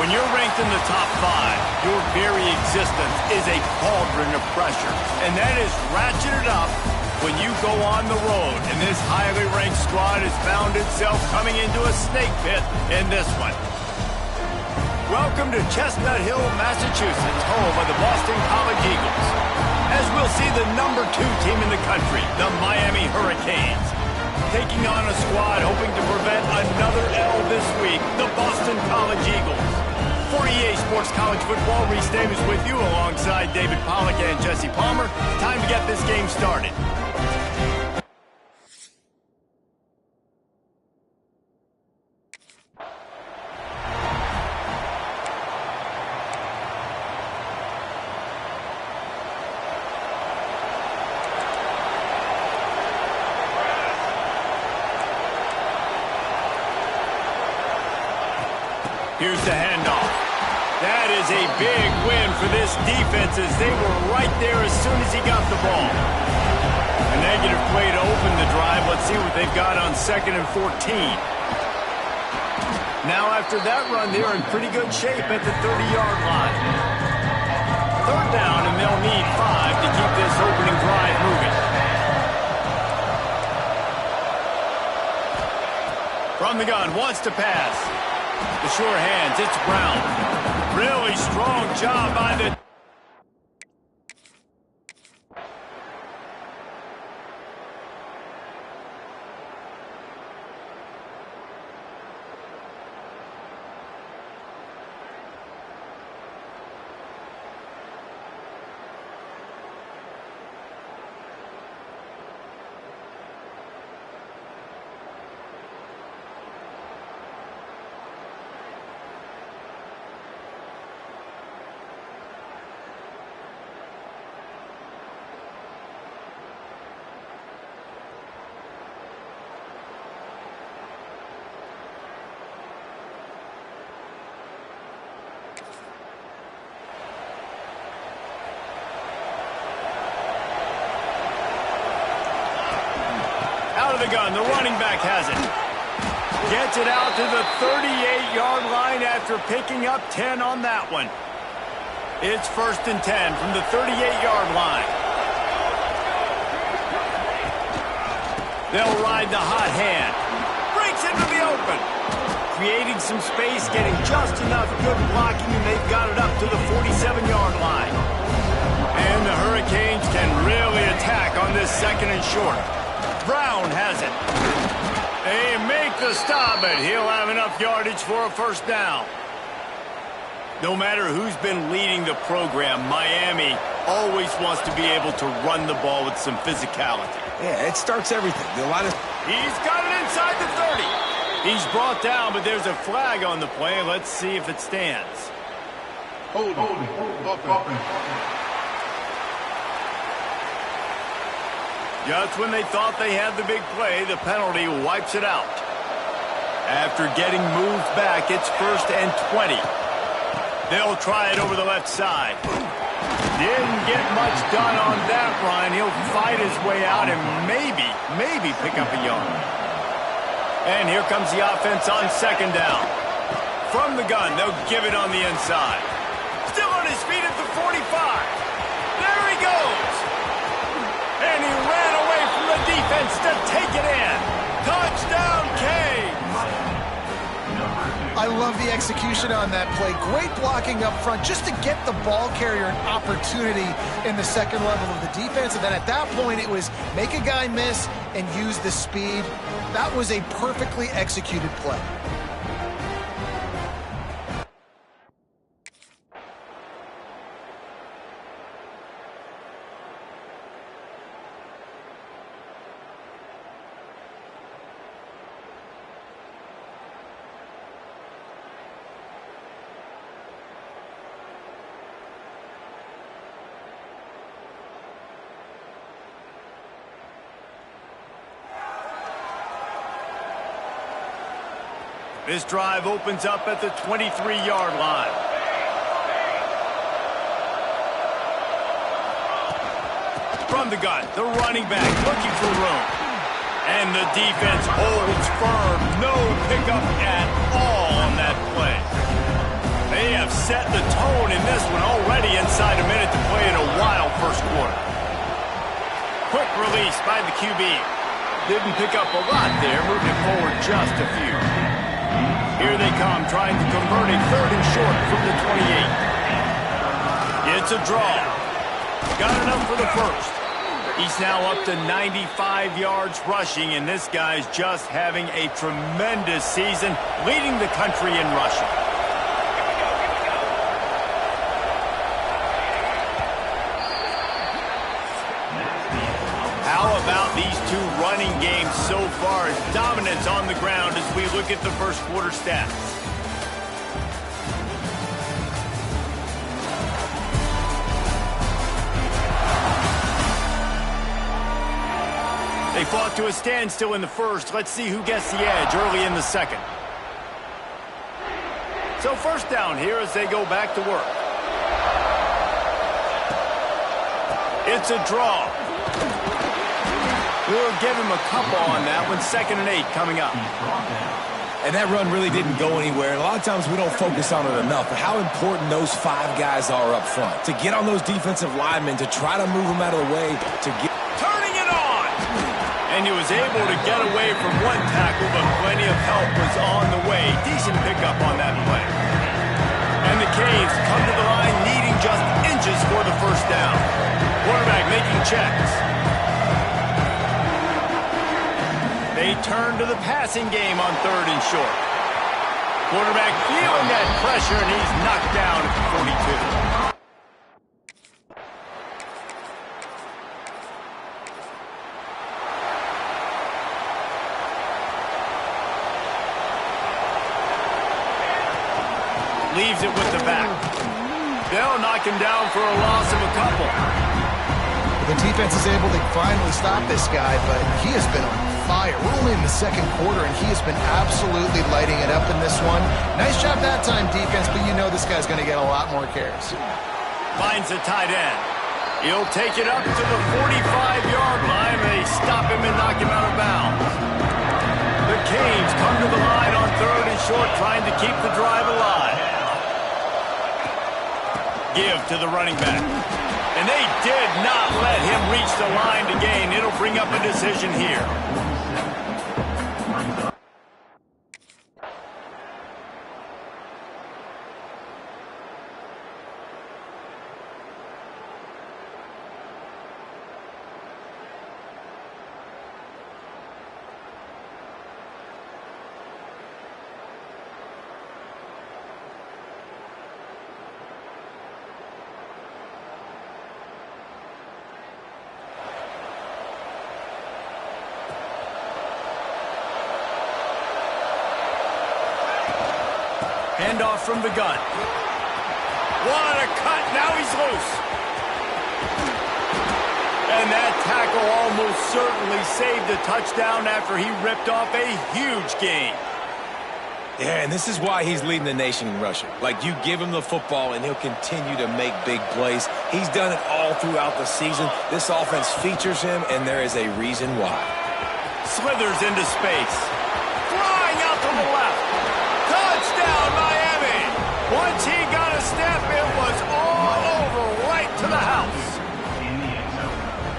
When you're ranked in the top 5, your very existence is a cauldron of pressure. And that is ratcheted up when you go on the road. And this highly ranked squad has found itself coming into a snake pit in this one. Welcome to Chestnut Hill, Massachusetts, home of the Boston College Eagles. As we'll see the #2 team in the country, the Miami Hurricanes, taking on a squad hoping to prevent another L this week, the Boston College Eagles. For EA Sports College Football, Reese Davis with you alongside David Pollack and Jesse Palmer. Time to get this game started. Here's the handoff. That is a big win for this defense as they were right there as soon as he got the ball. A negative play to open the drive. Let's see what they've got on 2nd and 14. Now after that run, they're in pretty good shape at the 30-yard line. 3rd down, and they'll need 5 to keep this opening drive moving. From the gun, wants to pass. The sure hands, it's Brown. Really strong job by the... Out of the gun, the running back has it. Gets it out to the 38-yard line after picking up 10 on that one. It's 1st and 10 from the 38-yard line. They'll ride the hot hand. Breaks into the open. Creating some space, getting just enough good blocking, and they've got it up to the 47-yard line. And the Hurricanes can really attack on this 2nd and short. Brown has it. They make the stop, but he'll have enough yardage for a 1st down. No matter who's been leading the program, Miami always wants to be able to run the ball with some physicality. Yeah, it starts everything. He's got it inside the 30. He's brought down, but there's a flag on the play. Let's see if it stands. Hold it. Just when they thought they had the big play, the penalty wipes it out. After getting moved back, it's 1st and 20. They'll try it over the left side. Didn't get much done on that run. He'll fight his way out and maybe pick up a yard. And here comes the offense on 2nd down. From the gun, they'll give it on the inside. Still on his feet at the 45. There he goes. And he ran away from the defense to take it in. Touchdown, Canes! I love the execution on that play. Great blocking up front just to get the ball carrier an opportunity in the 2nd level of the defense. And then at that point, it was make a guy miss and use the speed. That was a perfectly executed play. This drive opens up at the 23-yard line. From the gun, the running back looking for room. And the defense holds firm. No pickup at all on that play. They have set the tone in this one already inside a minute to play in a wild first quarter. Quick release by the QB. Didn't pick up a lot there, moving it forward just a few. Here they come, trying to convert a 3rd and short from the 28. It's a draw. Got enough for the first. He's now up to 95 yards rushing, and this guy's just having a tremendous season, leading the country in rushing. How about these two running games so far? Dominance on the ground as we look at the first quarter stats. They fought to a standstill in the first. Let's see who gets the edge early in the second. So first down here as they go back to work. It's a draw. We'll give him a couple on that one. 2nd and 8 coming up. And that run really didn't go anywhere. And a lot of times we don't focus on it enough. But how important those 5 guys are up front. To get on those defensive linemen, to try to move them out of the way, to get... Turning it on! And he was able to get away from one tackle, but plenty of help was on the way. Decent pickup on that play. And the Canes come to the line needing just inches for the first down. Quarterback making checks. They turn to the passing game on 3rd and short. Quarterback feeling that pressure, and he's knocked down at the 42. Leaves it with the back. They'll knock him down for a loss of a couple. The defense is able to finally stop this guy, but he has been on fire. We're only in the second quarter, and he has been absolutely lighting it up in this one. Nice job that time, defense, but you know this guy's going to get a lot more carries. Finds the tight end. He'll take it up to the 45-yard line. They stop him and knock him out of bounds. The Canes come to the line on 3rd and short, trying to keep the drive alive. Give to the running back. And they did not let him reach the line to gain. It'll bring up a decision here. Handoff from the gun. What a cut. Now he's loose. And that tackle almost certainly saved a touchdown after he ripped off a huge gain. Yeah, and this is why he's leading the nation in rushing. Like, you give him the football, and he'll continue to make big plays. He's done it all throughout the season. This offense features him, and there is a reason why. Slithers into space. Flying out to the left. Touchdown, Miami! Once he got a step, it was all over, right to the house.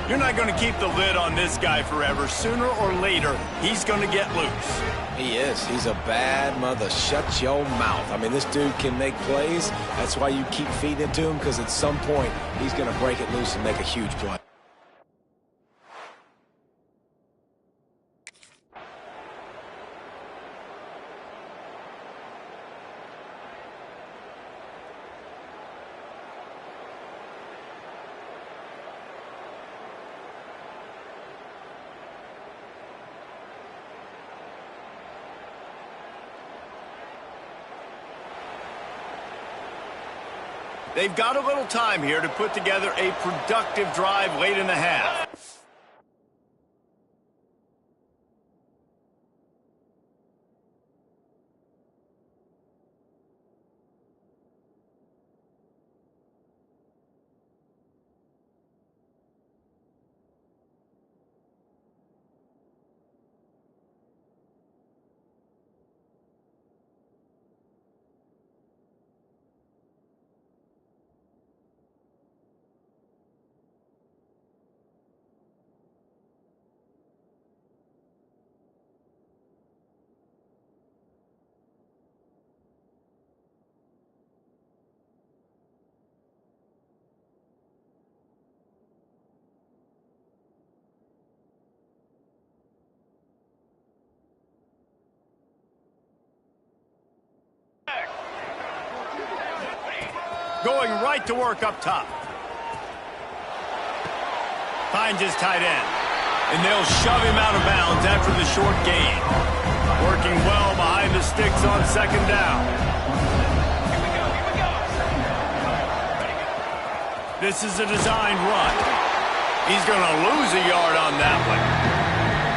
You're not going to keep the lid on this guy forever. Sooner or later, he's going to get loose. He is. He's a bad mother. Shut your mouth. I mean, this dude can make plays. That's why you keep feeding it to him, because at some point, he's going to break it loose and make a huge play. They've got a little time here to put together a productive drive late in the half. going right to work up top. Finds his tight end. And they'll shove him out of bounds after the short gain. Working well behind the sticks on second down. This is a designed run. He's going to lose a yard on that one.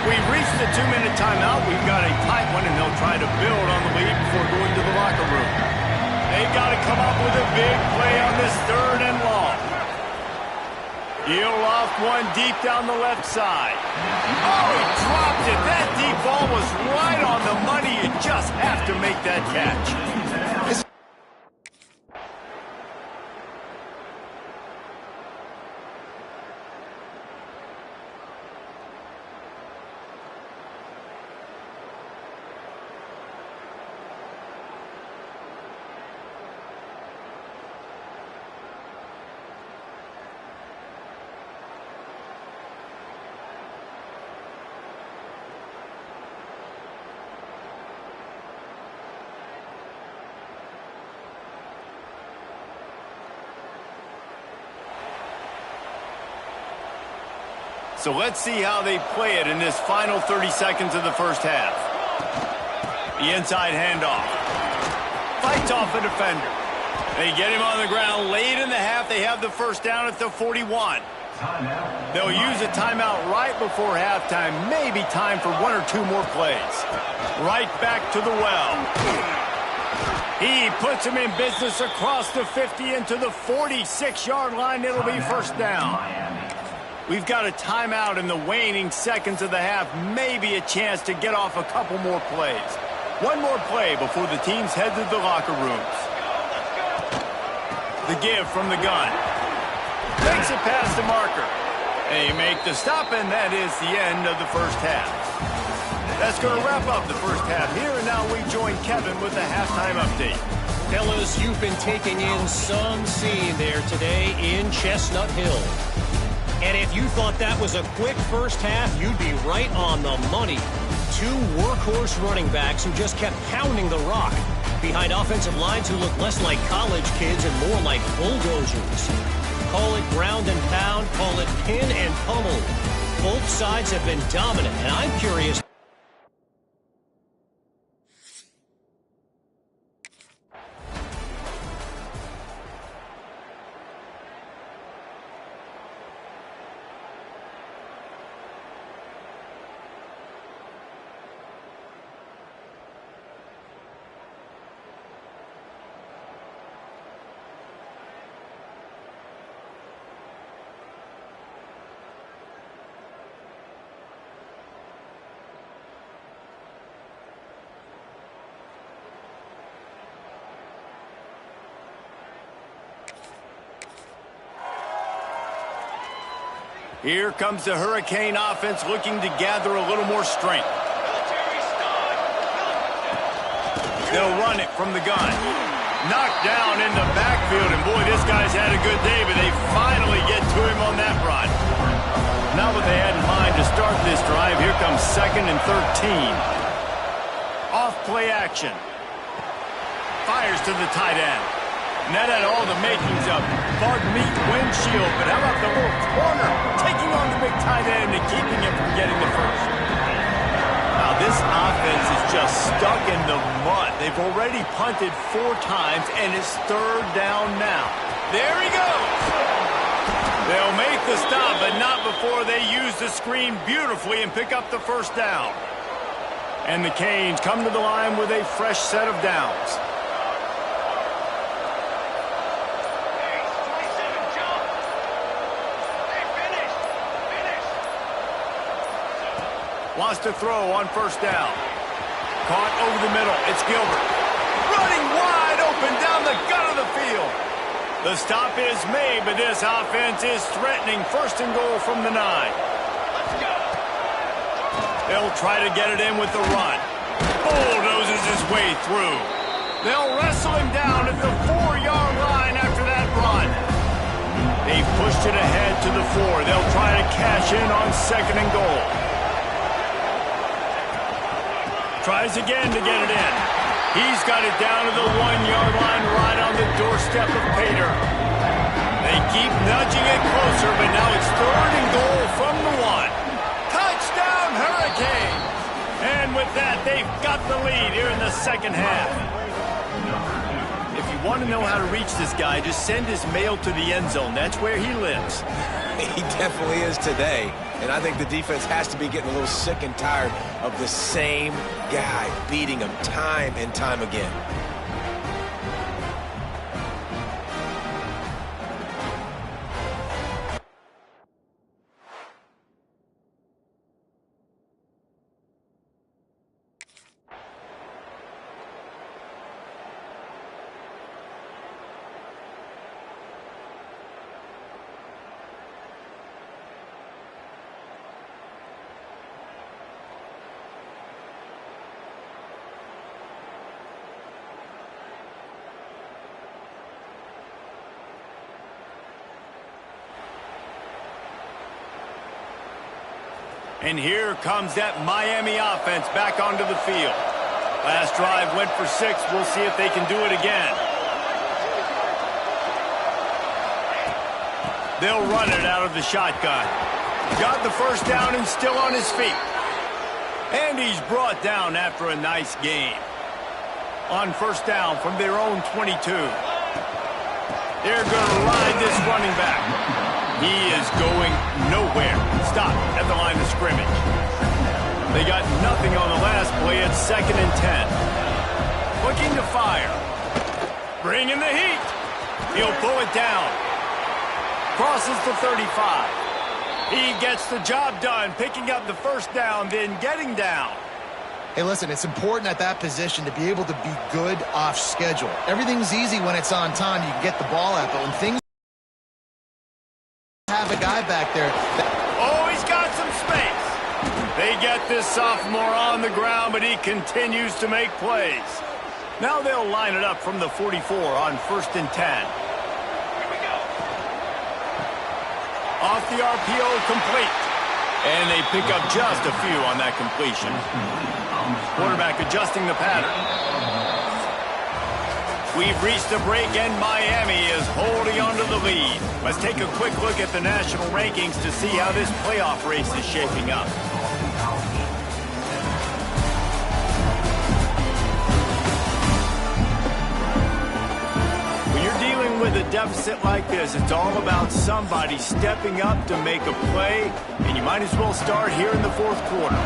We've reached the 2-minute timeout. We've got a tight one, and they'll try to build on the lead before going to the locker room. They've got to come up with a big play on this 3rd and long. He'll off one deep down the left side. Oh, he dropped it. That deep ball was right on the money. You just have to make that catch. So let's see how they play it in this final 30 seconds of the first half. The inside handoff. Fights off a defender. They get him on the ground late in the half. They have the first down at the 41. They'll use a timeout right before halftime. Maybe time for 1 or 2 more plays. Right back to the well. He puts him in business across the 50 into the 46-yard line. It'll be first down. We've got a timeout in the waning seconds of the half. Maybe a chance to get off a couple more plays. One more play before the teams head to the locker rooms. The give from the gun. Makes it past the marker. They make the stop, and that is the end of the first half. That's going to wrap up the first half here, and now we join Kevin with the halftime update. Fellas, you've been taking in some scene there today in Chestnut Hill. And if you thought that was a quick first half, you'd be right on the money. 2 workhorse running backs who just kept pounding the rock behind offensive lines who look less like college kids and more like bulldozers. Call it ground and pound, call it pin and pummel. Both sides have been dominant, and I'm curious. Here comes the Hurricane offense looking to gather a little more strength. They'll run it from the gun. Knocked down in the backfield, and boy, this guy's had a good day, but they finally get to him on that run. Not what they had in mind to start this drive. Here comes 2nd and 13. Off play action. Fires to the tight end. And that had all the makings of bug meat windshield. But how about the little corner taking on the big tight end and keeping him from getting the first? Now, this offense is just stuck in the mud. They've already punted 4 times, and it's 3rd down now. There he goes. They'll make the stop, but not before they use the screen beautifully and pick up the first down. And the Canes come to the line with a fresh set of downs. Wants to throw on first down. Caught over the middle. It's Gilbert. Running wide open down the gut of the field. The stop is made, but this offense is threatening 1st and goal from the 9. Let's go. They'll try to get it in with the run. Bulldozes his way through. They'll wrestle him down at the 4-yard line after that run. They pushed it ahead to the 4. They'll try to cash in on 2nd and goal. Tries again to get it in. He's got it down to the 1-yard line right on the doorstep of Pater. They keep nudging it closer, but now it's 3rd and goal from the 1. Touchdown, Hurricane! And with that, they've got the lead here in the second half. If you want to know how to reach this guy, just send his mail to the end zone. That's where he lives. He definitely is today. And I think the defense has to be getting a little sick and tired of the same guy beating them time and time again. And here comes that Miami offense back onto the field. Last drive went for 6. We'll see if they can do it again. They'll run it out of the shotgun. Got the first down and still on his feet. And he's brought down after a nice gain. On first down from their own 22. They're going to ride this running back. He is going nowhere. Stop at the line of scrimmage. They got nothing on the last play. It's 2nd and 10. Looking to fire. Bringing the heat. He'll pull it down. Crosses the 35. He gets the job done, picking up the first down, then getting down. Hey, listen, it's important at that position to be able to be good off schedule. Everything's easy when it's on time. You can get the ball out, but when things have a guy back there. Oh, he's got some space. They get this sophomore on the ground, but he continues to make plays. Now they'll line it up from the 44 on 1st and 10. Here we go. Off the RPO, complete. And they pick up just a few on that completion. Quarterback adjusting the pattern. We've reached the break, and Miami is holding on to the lead. Let's take a quick look at the national rankings to see how this playoff race is shaping up. When you're dealing with a deficit like this, it's all about somebody stepping up to make a play, and you might as well start here in the 4th quarter.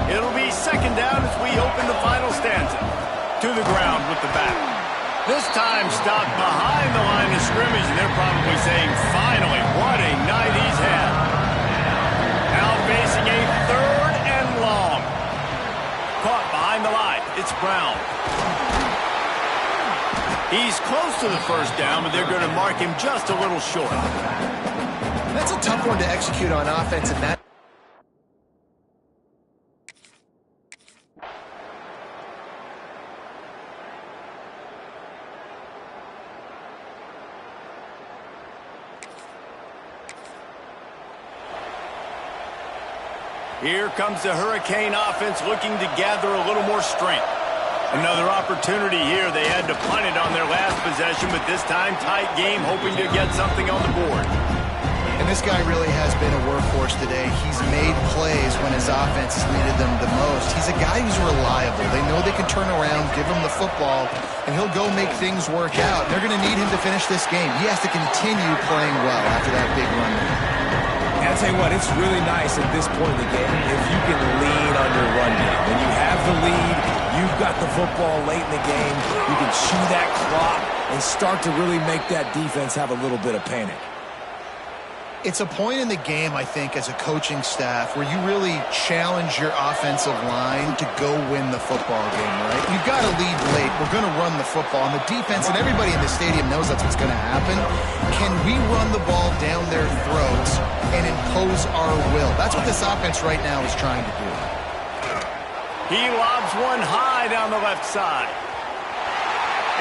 It'll be 2nd down as we open the final stanza. To the ground with the back. This time stopped behind the line of scrimmage, and they're probably saying, finally, what a night he's had. Now facing a 3rd and long. Caught behind the line. It's Brown. He's close to the first down, but they're going to mark him just a little short. That's a tough one to execute on offense, and that. Here comes the Hurricane offense looking to gather a little more strength. Another opportunity here. They had to punt it on their last possession, but this time tight game, hoping to get something on the board. And this guy really has been a workhorse today. He's made plays when his offense has needed them the most. He's a guy who's reliable. They know they can turn around, give him the football, and he'll go make things work out. They're going to need him to finish this game. He has to continue playing well after that big run. And I'll tell you what, it's really nice at this point in the game if you can lean on your run game. When you have the lead, you've got the football late in the game, you can chew that clock and start to really make that defense have a little bit of panic. It's a point in the game, I think, as a coaching staff where you really challenge your offensive line to go win the football game, right? You've got to lead late. We're going to run the football. And the defense and everybody in the stadium knows that's what's going to happen. Can we run the ball down their throats and impose our will? That's what this offense right now is trying to do. He lobs one high down the left side.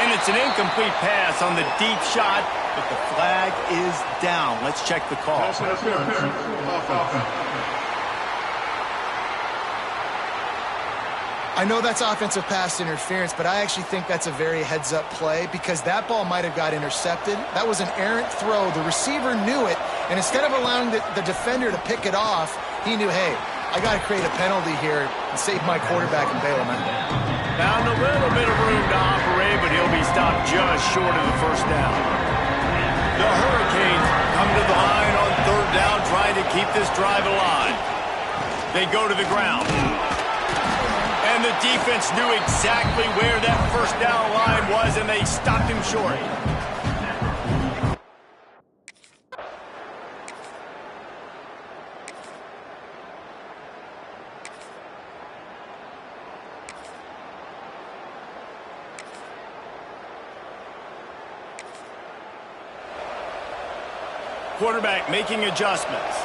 And it's an incomplete pass on the deep shot. But the flag is down. Let's check the call. I know that's offensive pass interference, but I actually think that's a very heads-up play because that ball might have got intercepted. That was an errant throw. The receiver knew it, and instead of allowing the defender to pick it off, he knew, hey, I got to create a penalty here and save my quarterback and bail him out. Found a little bit of room to operate, but he'll be stopped just short of the first down. The Hurricanes come to the line on third down, trying to keep this drive alive. They go to the ground. And the defense knew exactly where that first down line was, and they stopped him short. Quarterback making adjustments.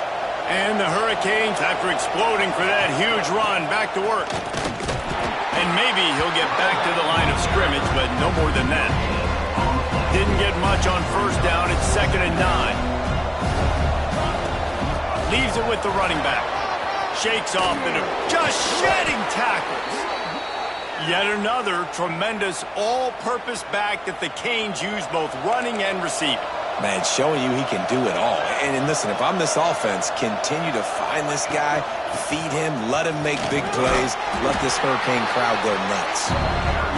And the Hurricanes, after exploding for that huge run, back to work. And maybe he'll get back to the line of scrimmage, but no more than that. Didn't get much on first down. It's 2nd and 9. Leaves it with the running back. Shakes off the just shedding tackles. Yet another tremendous all-purpose back that the Canes use both running and receiving. Man, showing you he can do it all. And listen, if I'm this offense, continue to find this guy, feed him, let him make big plays, let this Hurricane crowd go nuts.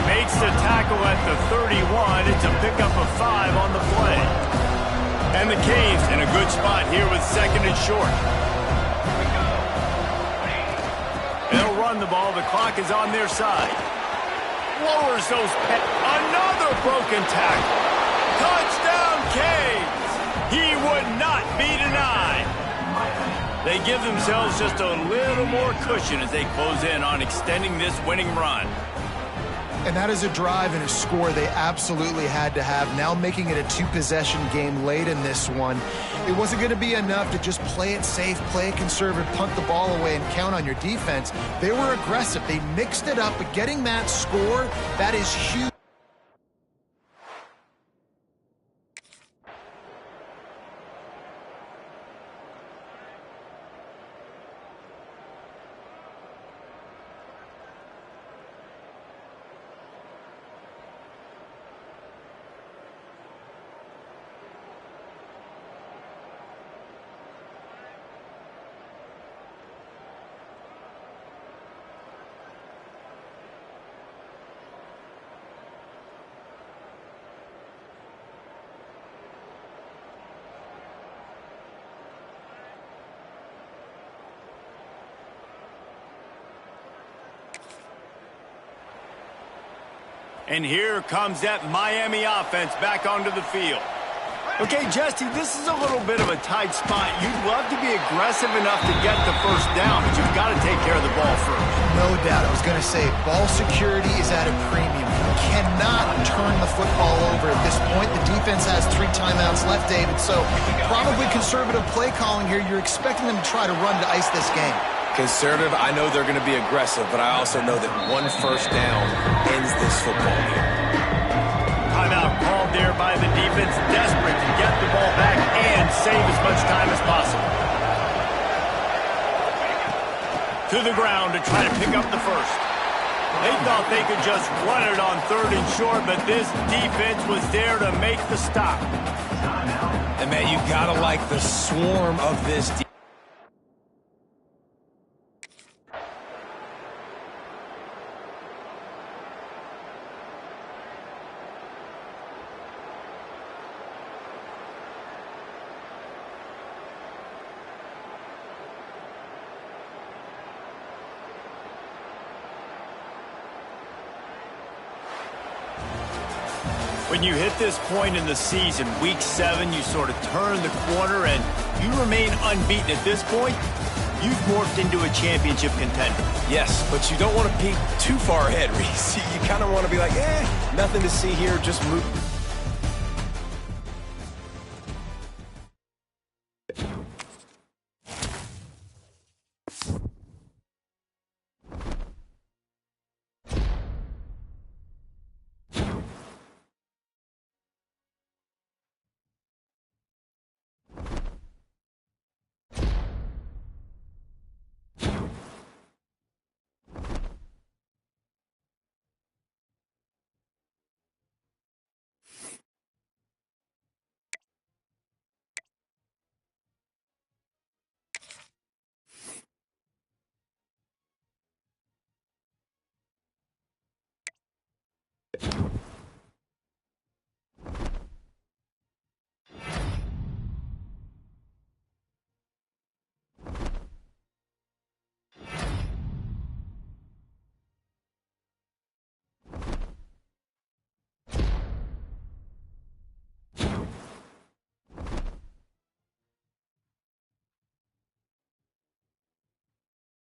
Makes the tackle at the 31. It's a pickup of 5 on the play. And the Canes in a good spot here with 2nd and short. They'll run the ball. The clock is on their side. Lowers those. Another broken tackle. Touchdown, Canes! He would not be denied. They give themselves just a little more cushion as they close in on extending this winning run. And that is a drive and a score they absolutely had to have. Now making it a 2-possession game late in this one. It wasn't going to be enough to just play it safe, play it conservative, punt the ball away, and count on your defense. They were aggressive. They mixed it up, but getting that score, that is huge. And here comes that Miami offense back onto the field. Okay, Jesse, this is a little bit of a tight spot. You'd love to be aggressive enough to get the first down, but you've got to take care of the ball first. No doubt. I was going to say, ball security is at a premium. You cannot turn the football over at this point. The defense has 3 timeouts left, David, so probably conservative play calling here. You're expecting them to try to run to ice this game. Conservative, I know they're going to be aggressive, but I also know that one first down ends this football game. Timeout called there by the defense, desperate to get the ball back and save as much time as possible. To the ground to try to pick up the first. They thought they could just run it on 3rd and short, but this defense was there to make the stop. And, man, you got to like the swarm of this defense. When you hit this point in the season, week 7, you sort of turn the corner and you remain unbeaten. At this point, you've morphed into a championship contender. Yes, but you don't want to peek too far ahead, Reese. You kind of want to be like, nothing to see here, just move. it.